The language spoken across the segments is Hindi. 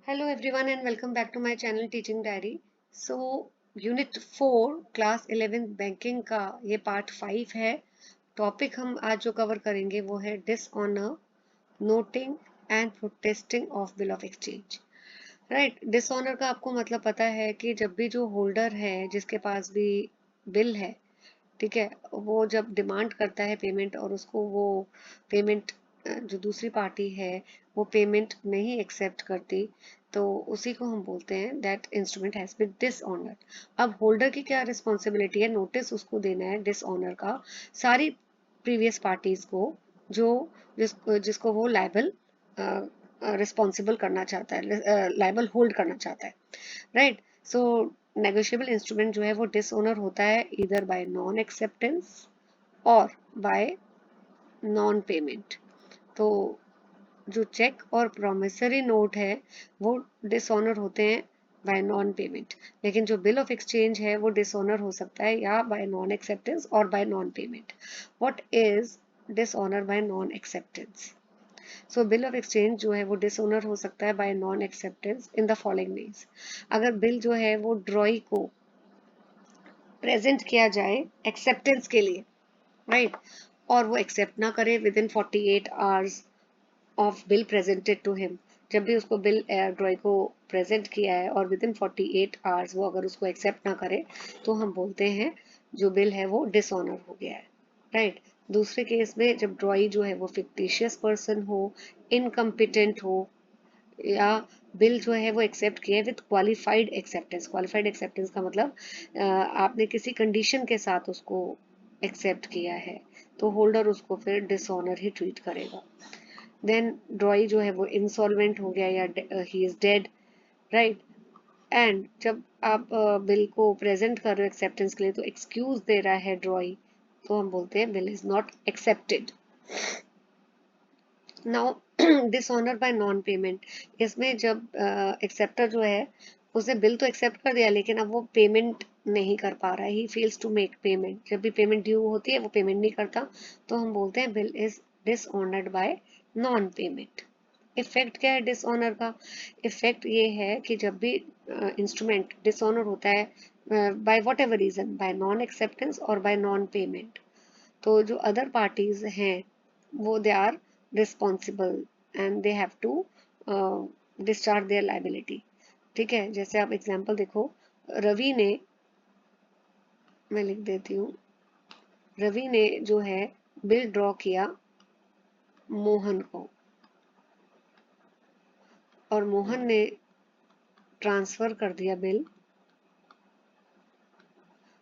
Hello everyone and welcome back to my channel Teaching Diary. So unit 4 class 11 banking का ये पार्ट 5 है। टॉपिक हम आज जो कवर करेंगे वो है dishonour, noting and protesting of bill of exchange. Right, dishonour का आपको मतलब पता है कि जब भी जो होल्डर है जिसके पास भी बिल है, ठीक है, वो जब डिमांड करता है पेमेंट और उसको वो पेमेंट जो दूसरी पार्टी है वो पेमेंट नहीं एक्सेप्ट करती, तो उसी को हम बोलते हैं that instrument has been dishonoured. अब होल्डर की क्या रिस्पॉन्सिबिलिटी है? नोटिस उसको देना है डिसऑनर का सारी प्रीवियस पार्टीज को जो जिसको वो लाइबल रिस्पॉन्सिबल करना चाहता है, लाइबल होल्ड करना चाहता है। राइट, सो नेगोशिएबल इंस्ट्रूमेंट जो है वो डिसओनर होता है इधर बाय नॉन एक्सेप्टेंस और बाय नॉन पेमेंट। तो जो चेक और प्रोमिसरी नोट है वो डिसऑनर होते हैं बाय नॉन पेमेंट, लेकिन जो बिल ऑफ एक्सचेंज है वो डिसऑनर हो सकता है या बाय नॉन एक्सेप्टेंस और by non payment. What is dishonour bye non acceptance? So bill of exchange जो है वो डिसओनर हो सकता है bye non acceptance in the following means. अगर बिल जो है वो ड्रॉई को प्रेजेंट किया जाए एक्सेप्टेंस के लिए, राइट, और वो एक्सेप्ट ना करे within 48 hours of bill presented to him. जब भी उसको बिल ड्रॉई को प्रेजेंट किया है और विद इन 48 आवर्स वो अगर उसको एक्सेप्ट ना करे तो हम बोलते हैं जो बिल है वो डिसऑनर हो गया है। राइट, दूसरे केस में जब ड्रॉई जो है वो फिक्टिशियस पर्सन हो, इनकम्पिटेंट हो, या बिल जो है वो एक्सेप्ट किया है with qualified acceptance. Qualified acceptance का मतलब आपने किसी कंडीशन के साथ उसको एक्सेप्ट किया है, तो होल्डर उसको फिर डिसऑनर ही ट्रीट करेगा। देन ड्रॉई जो है वो इंसॉल्वेंट हो गया या he is dead. Right, and जब आप बिल को प्रेजेंट कर रहे हो एक्सेप्टेंस के लिए तो एक्सक्यूज दे रहा है ड्रॉई, तो हम बोलते हैं bill is not accepted. Now dishonour bye non payment, इसमें जब एक्सेप्टर जो है उसने बिल तो एक्सेप्ट कर दिया लेकिन अब वो पेमेंट नहीं कर पा रहा है, he fails to make payment. जब भी पेमेंट ड्यू होती है वो पेमेंट नहीं करता, तो हम बोलते हैं bill is dishonoured bye non payment. Effect क्या है डिसऑनर का? इफेक्ट ये है कि जब भी इंस्ट्रूमेंट डिसऑनर होता है by whatever reason, by non acceptance और बाय नॉन पेमेंट, तो जो अदर पार्टीज हैं वो they are responsible and they have to discharge their liability. ठीक है, जैसे आप एग्जांपल देखो, रवि ने, मैं लिख देती हूँ, रवि ने जो है बिल ड्रॉ किया मोहन को और मोहन ने ट्रांसफर कर दिया बिल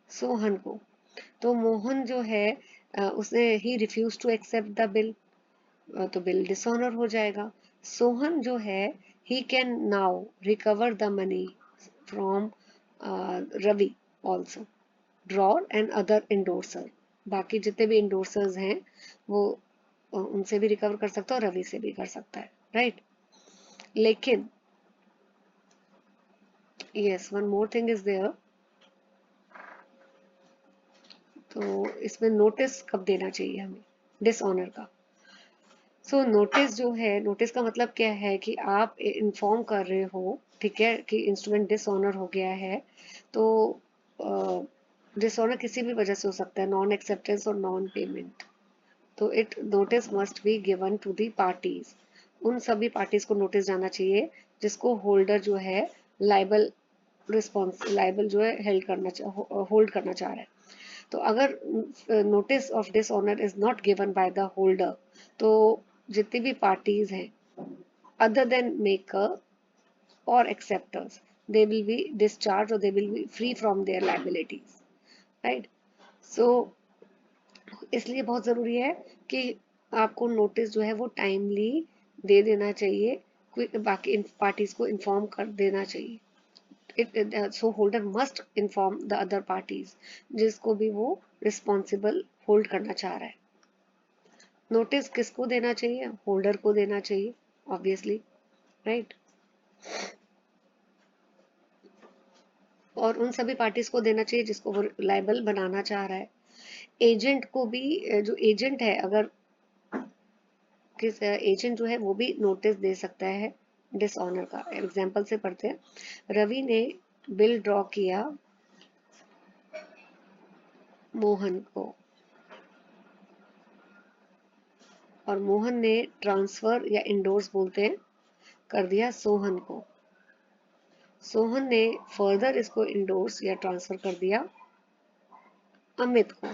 सोहन को। तो मोहन जो है उसने he refuse to accept the bill, तो बिल डिसऑनर हो जाएगा। सोहन जो है he can now recover the money from Ravi also, drawer and other endorser. बाकी जितने भी इंडोर्सर्स हैं वो उनसे भी रिकवर कर सकता है और रवि से भी कर सकता है। राइट, लेकिन yes, one more thing is there. तो इसमें नोटिस कब देना चाहिए हमें डिसऑनर का? सो नोटिस जो है, नोटिस का मतलब क्या है कि आप इन्फॉर्म कर रहे हो, ठीक है, कि इंस्ट्रूमेंट डिसऑनर हो गया है। तो डिसऑनर किसी भी वजह से हो सकता है, नॉन एक्सेप्टेंस और नॉन पेमेंट। तो it notice must be given to the parties. उन सभी पार्टीज को नोटिस जाना चाहिए जिसको होल्डर जो है लाइबल लाइबल जो है होल्ड करना चाह रहा है। तो अगर notice of dishonour is not given by the holder, तो जितनी भी पार्टीज हैं other than maker or acceptors, they will be discharged or they will be free from their liabilities. Right, so इसलिए बहुत ज़रूरी है कि आपको नोटिस जो है वो टाइमली दे देना चाहिए, बाकी पार्टीज को इन्फॉर्म कर देना चाहिए। So holder must inform the other parties जिसको भी वो रिस्पॉन्सिबल होल्ड करना चाह रहा है। नोटिस किसको देना चाहिए? होल्डर को देना चाहिए, ऑब्वियसली। राइट, और उन सभी पार्टीज को देना चाहिए जिसको वो लाइबल बनाना चाह रहा है। एजेंट को भी, जो एजेंट है, अगर किस एजेंट जो है वो भी नोटिस दे सकता है डिसऑनर का। एग्जाम्पल से पढ़ते हैं। रवि ने बिल ड्रॉ किया मोहन को, और मोहन ने ट्रांसफर या इंडोर्स बोलते हैं कर दिया सोहन को। सोहन ने फर्दर इसको इंडोर्स या ट्रांसफर कर दिया अमित को।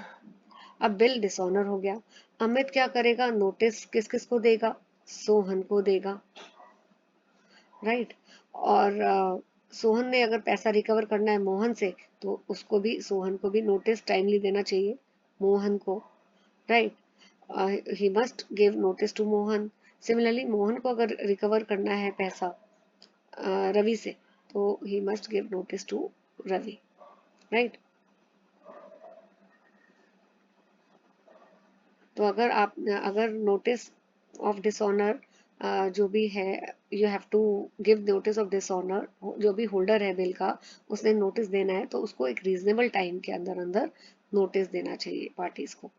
अब बिल डिसऑनर हो गया। अमित क्या करेगा, नोटिस किस किस को देगा, सोहन को देगा, राइट। और सोहन ने अगर पैसा रिकवर करना है मोहन से, तो उसको भी, सोहन को भी नोटिस टाइमली देना चाहिए मोहन को, right. He must give notice to Mohan. Similarly Mohan को अगर रिकवर करना है पैसा रवि से, तो he must give notice to Ravi, right. तो अगर नोटिस ऑफ डिसऑनर जो भी है, you have to give notice of dishonour, जो भी होल्डर है बिल का, उसने नोटिस देना है, तो उसको एक रीजनेबल टाइम के अंदर अंदर नोटिस देना चाहिए पार्टीज को।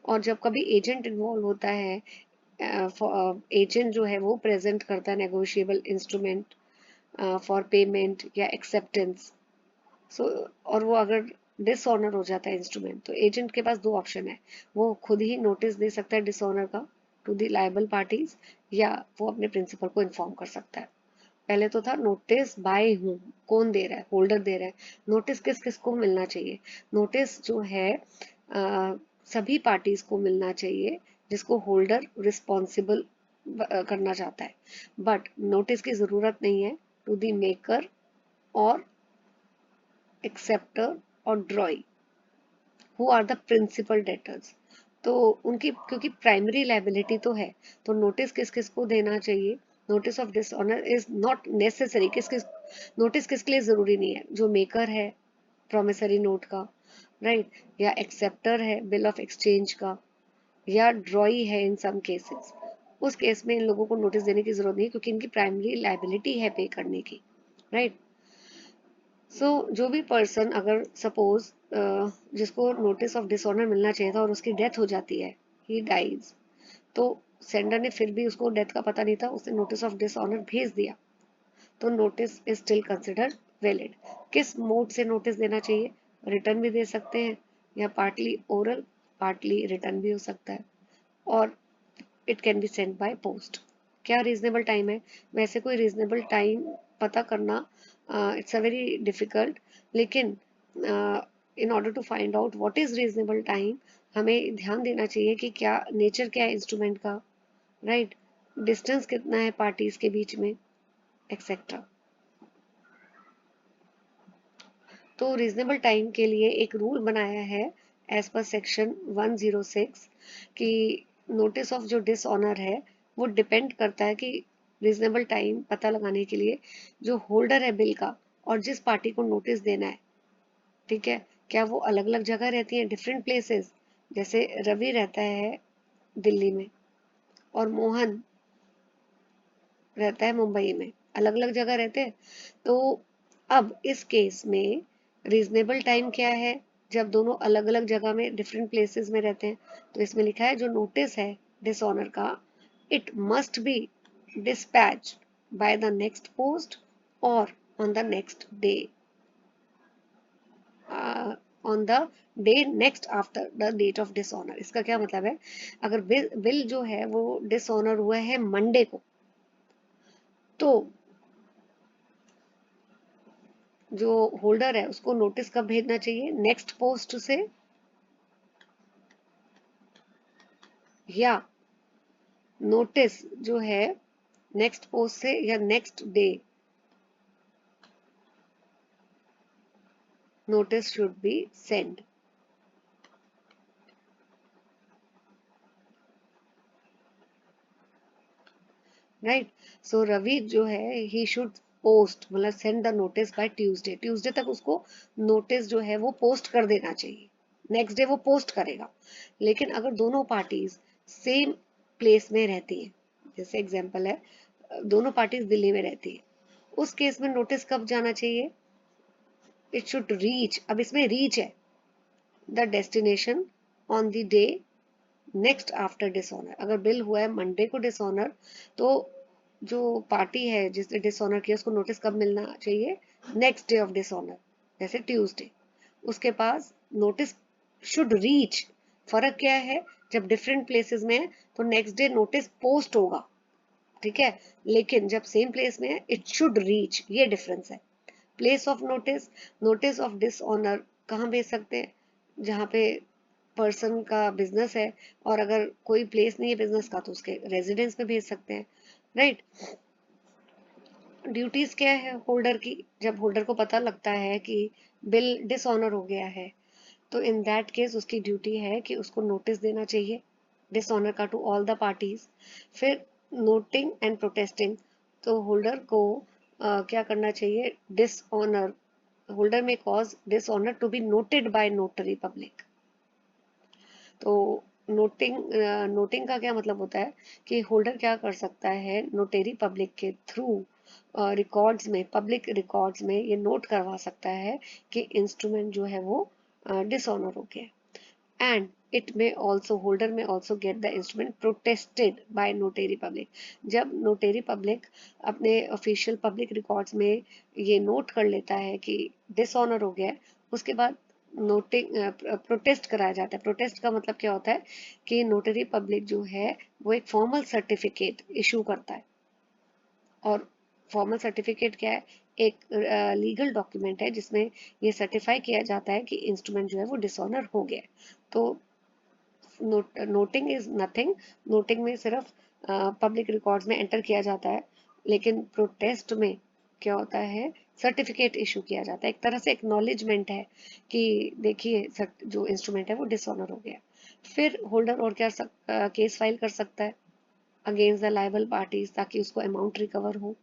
और जब कभी एजेंट इन्वॉल्व होता है, एजेंट जो है वो प्रेजेंट करता है नेगोशिएबल इंस्ट्रूमेंट फॉर पेमेंट या एक्सेप्टेंस, सो और वो अगर डिसऑनर हो जाता है इंस्ट्रूमेंट, तो एजेंट के पास दो ऑप्शन है। वो खुद ही नोटिस दे सकता है डिसऑनर का टू द लायबल पार्टीज, या वो अपने प्रिंसिपल को इन्फॉर्म कर सकता है। पहले तो था नोटिस बाय हूँ, कौन दे रहा है, होल्डर दे रहा है। नोटिस किस किस को मिलना चाहिए, नोटिस जो है सभी पार्टीज को मिलना चाहिए जिसको होल्डर रिस्पॉन्सिबल करना चाहता है। बट नोटिस की जरूरत नहीं है टू द मेकर और एक्सेप्टर और drawee, who are the principal debtors. तो उनकी क्योंकि प्राइमरी लाइबिलिटी तो है, तो नोटिस किस किस को देना चाहिए। Notice of dishonour is not necessary, किस किस नोटिस किसके लिए जरूरी नहीं है, जो मेकर है प्रोमिसरी नोट का, राइट, या एक्सेप्टर है बिल ऑफ एक्सचेंज का, या ड्रॉई है इन सम केसेस। उस केस में इन लोगों को नोटिस देने की जरूरत नहीं है, क्योंकि इनकी प्राइमरी लाइबिलिटी है पे करने की, राइट। सो जो भी पर्सन, अगर सपोज जिसको नोटिस ऑफ डिसऑनर मिलना चाहिए था और उसकी डेथ हो जाती है, ही डाइज, तो सेंडर ने फिर भी, उसको डेथ का पता नहीं था, उसने नोटिस ऑफ डिसऑनर भेज दिया, तो notice is still considered valid. किस मोड से नोटिस देना चाहिए, रिटर्न भी दे सकते हैं, या पार्टली ओरल पार्टली रिटर्न भी हो सकता है, और it can be send by post. क्या रीजनेबल टाइम है, वैसे कोई रीजनेबल टाइम पता करना इट्स अ वेरी डिफिकल्ट, लेकिन in order to find out what is reasonable time, हमें ध्यान देना चाहिए कि क्या नेचर क्या है इंस्ट्रूमेंट का, राइट, डिस्टेंस कितना है पार्टीज के बीच में, एक्सेट्रा। तो रीजनेबल टाइम के लिए एक रूल बनाया है एज पर सेक्शन 106 कि नोटिस ऑफ जो डिसऑनर है वो डिपेंड करता है कि रीजनेबल टाइम पता लगाने के लिए जो होल्डर है बिल का और जिस पार्टी को नोटिस देना है, ठीक है, क्या वो अलग अलग जगह रहती है, डिफरेंट प्लेसेस। जैसे रवि रहता है दिल्ली में और मोहन रहता है मुंबई में, अलग अलग जगह रहते हैं। तो अब इस केस में रीजनेबल टाइम क्या है, जब दोनों अलग अलग जगह में डिफरेंट प्लेसेस में रहते हैं, तो इसमें लिखा है जो नोटिस है डिसऑनर का, it must be dispatch by the next post और on the next day, on the day next after the date of dishonour. इसका क्या मतलब है, अगर बिल जो है वो डिसऑनर हुआ है मंडे को, तो जो होल्डर है उसको नोटिस कब भेजना चाहिए, नेक्स्ट पोस्ट से, या नोटिस जो है नेक्स्ट पोस्ट से या next day, notice should be send, right. So Ravi जो है ही शुड पोस्ट, मतलब send the notice by Tuesday, Tuesday तक उसको नोटिस जो है वो पोस्ट कर देना चाहिए, नेक्स्ट डे वो पोस्ट करेगा। लेकिन अगर दोनों पार्टीज सेम प्लेस में रहती है, जैसे एग्जांपल है दोनों पार्टीज दिल्ली में रहती है, उस केस में नोटिस कब जाना चाहिए, इट शुड रीच, अब इसमें रीच है the destination on the day next after dishonour. अगर बिल हुआ है मंडे को डिसऑनर, तो जो पार्टी है जिसने डिसऑनर किया उसको नोटिस कब मिलना चाहिए? नेक्स्ट डे ऑफ डिसऑनर, जैसे ट्यूसडे। उसके पास नोटिस शुड रीच। फर्क क्या है? जब डिफरेंट प्लेसेस में है तो नेक्स्ट डे नोटिस पोस्ट होगा, ठीक है, लेकिन जब सेम प्लेस में है इट शुड रीच, ये डिफरेंस है। Place of notice, notice of dishonour कहाँ भेज सकते हैं? जहाँ पे पर्सन का बिजनेस है, और अगर कोई प्लेस नहीं है बिजनेस का तो उसके रेजिडेंस पे भेज सकते हैं, राइट। ड्यूटीज क्या है होल्डर की? जब होल्डर को पता लगता है कि बिल डिसऑनर हो गया है, तो इन दैट केस उसकी ड्यूटी है कि उसको नोटिस देना चाहिए डिसऑनर का टू ऑल द पार्टीज। फिर नोटिंग एंड प्रोटेस्टिंग, तो होल्डर को क्या करना चाहिए? Dishonour, holder may cause dishonour to be noted by notary public. तो नोटिंग का क्या मतलब होता है कि होल्डर क्या कर सकता है, नोटेरी पब्लिक के थ्रू रिकॉर्ड्स में, पब्लिक रिकॉर्ड्स में ये नोट करवा सकता है कि इंस्ट्रूमेंट जो है वो डिसऑनर हो गया। And it may also, holder may also get the instrument protested by notary public. जब नोटेरी पब्लिक अपने ऑफिशियल पब्लिक रिकॉर्ड्स में ये नोट कर लेता है कि डिसऑनर हो गया है, उसके बाद नोटिंग प्रोटेस्ट कराया जाता है। प्रोटेस्ट का मतलब क्या होता है कि नोटरी पब्लिक जो है वो एक फॉर्मल सर्टिफिकेट इशू करता है। और फॉर्मल सर्टिफिकेट क्या है? एक लीगल डॉक्यूमेंट है जिसमें ये सर्टिफाई किया जाता है कि इंस्ट्रूमेंट जो है वो डिसऑनर हो गया है। तो नोटिंग इज नथिंग, नोटिंग में सिर्फ पब्लिक रिकॉर्ड्स में एंटर किया जाता है, लेकिन प्रोटेस्ट में क्या होता है? सर्टिफिकेट इशू किया जाता है, एक तरह से एक्नॉलेजमेंट है कि देखिए जो इंस्ट्रूमेंट है वो डिसऑनर हो गया। फिर होल्डर और क्या केस फाइल कर सकता है अगेंस्ट द लायबल पार्टीज, ताकि उसको अमाउंट रिकवर हो,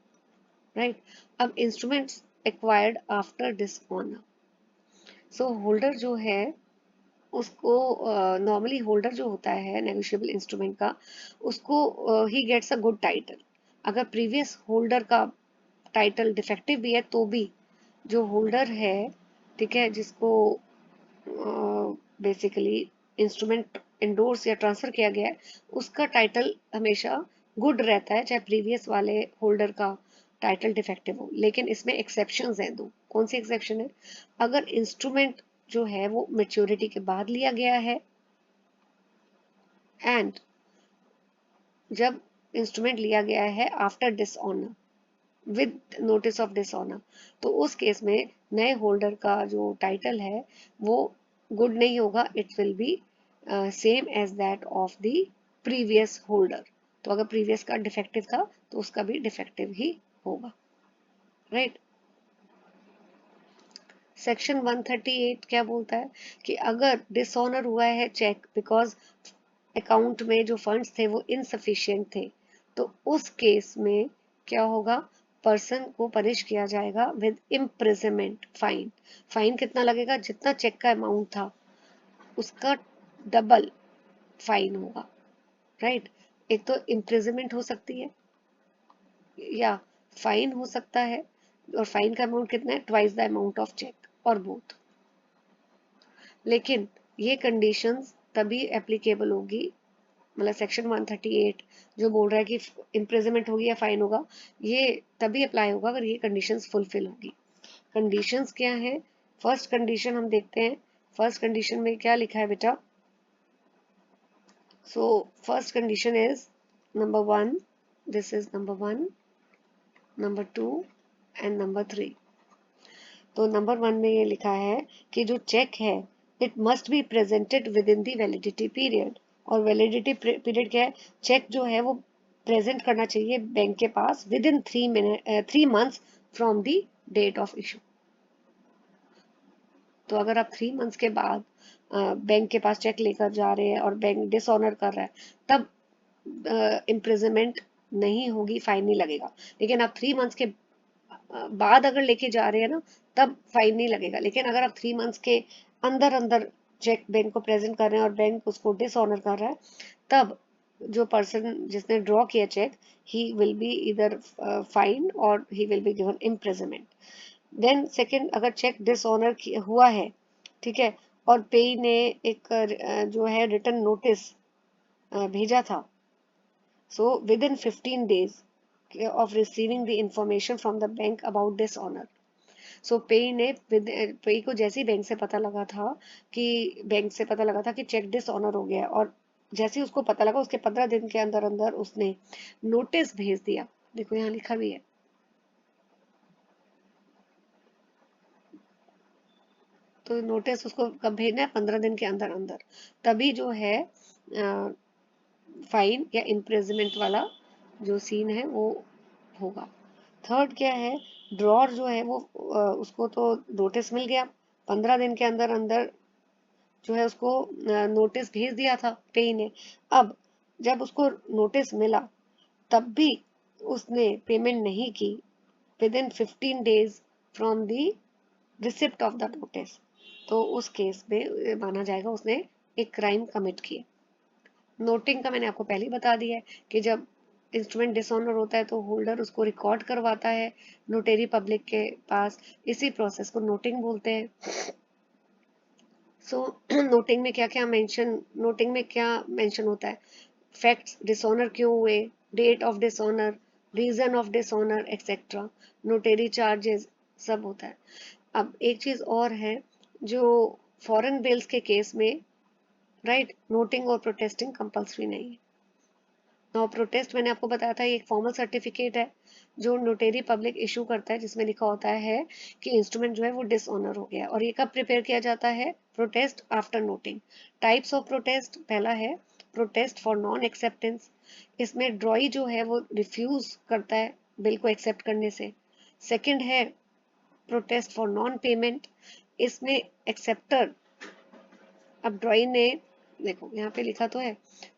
राइट। अब इंस्ट्रूमेंट्स एक्वायर्ड आफ्टर डिसऑनर, सो होल्डर जो है उसको नॉर्मली होल्डर जो होता है नेगोशिएबल इंस्ट्रूमेंट का, उसको he gets a good title. अगर प्रीवियस होल्डर का टाइटल डिफेक्टिव भी है तो भी जो होल्डर है, ठीक है, जिसको बेसिकली इंस्ट्रूमेंट इंडोर्स या ट्रांसफर किया गया है, उसका टाइटल हमेशा गुड रहता है, चाहे प्रीवियस वाले होल्डर का टाइटल डिफेक्टिव हो। लेकिन इसमें एक्सेप्शंस हैं दो। कौन सी एक्सेप्शन है? अगर इंस्ट्रूमेंट जो है वो मेच्योरिटी के बाद लिया गया है, एंड जब इंस्ट्रूमेंट लिया गया है after dishonour with notice of dishonour, तो उस केस में नए होल्डर का जो टाइटल है वो गुड नहीं होगा, it will be same as that of the previous holder. तो अगर प्रीवियस का डिफेक्टिव था तो उसका भी डिफेक्टिव ही होगा, राइट। सेक्शन 138 क्या बोलता है कि अगर डिसऑनर हुआ है चेक बिकॉज अकाउंट में जो फंड्स थे वो इनसफिशिएंट थे, तो उस केस में क्या होगा? पर्सन को पनिश किया जाएगा विद इम्प्रिजनमेंट, फाइन। फाइन कितना लगेगा? जितना चेक का अमाउंट था उसका डबल फाइन होगा, राइट। एक तो इम्प्रिजनमेंट हो सकती है या फाइन हो सकता है, और फाइन का अमाउंट कितना है? Twice the amount of cheque, और बोथ। लेकिन ये कंडीशंस तभी एप्लीकेबल होगी, मतलब सेक्शन 138 जो बोल रहा है कि इम्प्रिजनमेंट होगी या फाइन होगा, ये तभी अप्लाई होगा अगर ये कंडीशंस फुलफिल होगी। कंडीशंस क्या है? फर्स्ट कंडीशन हम देखते हैं। फर्स्ट कंडीशन में क्या लिखा है बेटा? So first condition is number 1, this is number 1, number 2 and number 3। तो नंबर 1 में ये लिखा है कि जो चेक है it must be presented with in the validity period. और वैलिडिटी पीरियड क्या है? चेक जो है वो प्रेजेंट करना चाहिए बैंक के पास within 3 months from the date of issue. तो अगर आप 3 मंथ्स के बाद बैंक के पास चेक लेकर जा रहे हैं और बैंक डिसऑनर कर रहा है, तब इम्प्रिजनमेंट नहीं होगी, फाइन नहीं लगेगा। लेकिन आप 3 मंथ्स के बाद अगर लेके जा रहे हैं ना, तब फाइन नहीं लगेगा। लेकिन अगर आप 3 मंथ्स के अंदर अंदर चेक बैंक को प्रेजेंट कर रहे हैं और बैंक उसको डिसऑनर कर रहा है, तब जो पर्सन जिसने ड्रॉ किया cheque, he will be either fine और he will be given imprisonment. Then second, अगर चेक डिसऑनर हुआ है, ठीक है, और पेई ने एक जो है रिटर्न नोटिस भेजा था. So within 15 days of receiving the information from the bank about dishonor. So पेई को जैसे ही बैंक से पता लगा था कि चेक डिसऑनर हो गया है, और जैसे ही उसको पता लगा उसके 15 दिन के अंदर अंदर उसने नोटिस भेज दिया. देखो यहाँ लिखा भी है. तो नोटिस उसको कब भेजना है? 15 दिन के अंदर अंदर. तभी जो है फाइन या इम्प्रिजनमेंट वाला जो सीन है वो होगा. थर्ड क्या है? ड्रॉर जो है वो उसको तो नोटिस मिल गया, 15 दिन के अंदर अंदर जो है उसको नोटिस भेज दिया था पेई ने. अब जब उसको नोटिस मिला तब भी उसने पेमेंट नहीं की with in 15 days from the receipt of the notice, तो उस केस में माना जाएगा उसने एक क्राइम कमिट किया. नोटिंग का मैंने आपको पहले ही बता दिया है कि जब इंस्ट्रूमेंट डिसऑनर होता है तो होल्डर उसको रिकॉर्ड करवाता है नोटेरी पब्लिक के पास. इसी प्रोसेस को नोटिंग बोलते हैं. सो नोटिंग में क्या मेंशन होता है? फैक्ट्स, डिसऑनर क्यों हुए, date of dishonour, reason of dishonour etcetera, notary charges, सब होता है. अब एक चीज और है, जो फॉरेन बिल्स के केस में राइट नोटिंग और प्रोटेस्टिंग कंपल्सरी नहीं है. नाउ प्रोटेस्ट मैंने आपको बताया था ये एक फॉर्मल सर्टिफिकेट है जो नोटेरी पब्लिक इशू करता है, जिसमें लिखा होता है कि इंस्ट्रूमेंट जो है वो डिसऑनर हो गया. और ये कब प्रिपेयर किया जाता है? Protest after noting. Types of protest, पहला है प्रोटेस्ट फॉर नॉन एक्सेप्टेंस. इसमें ड्रॉई जो है वो रिफ्यूज करता है बिल को एक्सेप्ट करने से. सेकंड है प्रोटेस्ट फॉर नॉन पेमेंट. इसमें एक्सेप्टर, अब ड्रॉई ने, देखो यहाँ पे लिखा तो है,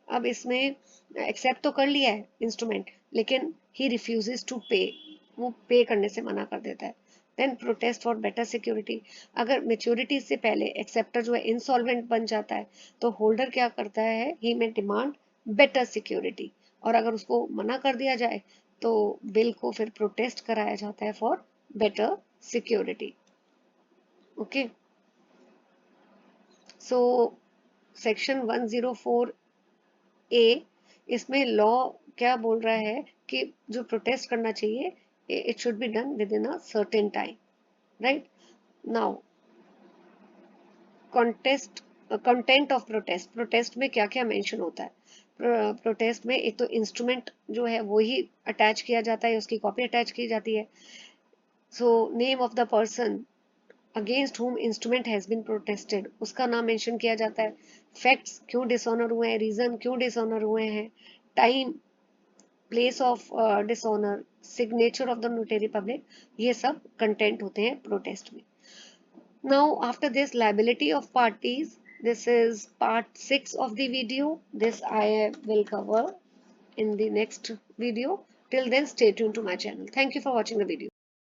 अब इसमें एक्सेप्ट तो कर लिया है इंस्ट्रूमेंट, लेकिन ही रिफ्यूजेस टू पे, वो पे करने से मना कर देता है. Then protest for better security. अगर मेच्योरिटी से पहले एक्सेप्टर जो है इंसॉल्वेंट बन जाता है तो होल्डर क्या करता है? ही में डिमांड बेटर सिक्योरिटी. और अगर उसको मना कर दिया जाए तो बिल को फिर प्रोटेस्ट कराया जाता है for better security. Okay. So section 104 ए, इसमें लॉ क्या बोल रहा है कि जो प्रोटेस्ट करना चाहिए it should be done with in a certain time. Right. Now contest, content of protest. Protest में क्या क्या मेंशन होता है? प्रोटेस्ट में एक तो इंस्ट्रूमेंट जो है वो ही अटैच किया जाता है, उसकी कॉपी अटैच की जाती है. So name of the person against whom instrument has been protested, उसका नाम मेंशन किया जाता है. फैक्ट्स, क्यों डिसऑनर हुए हैं, रीजन क्यों डिसऑनर हुए हैं, time, place of dishonour, signature of the notary public, ये सब कंटेंट होते हैं प्रोटेस्ट में. Now after this liability of parties, this is part 6 of the video. This I will cover in the next video. Till then, stay tuned to my channel. Thank you for watching the video.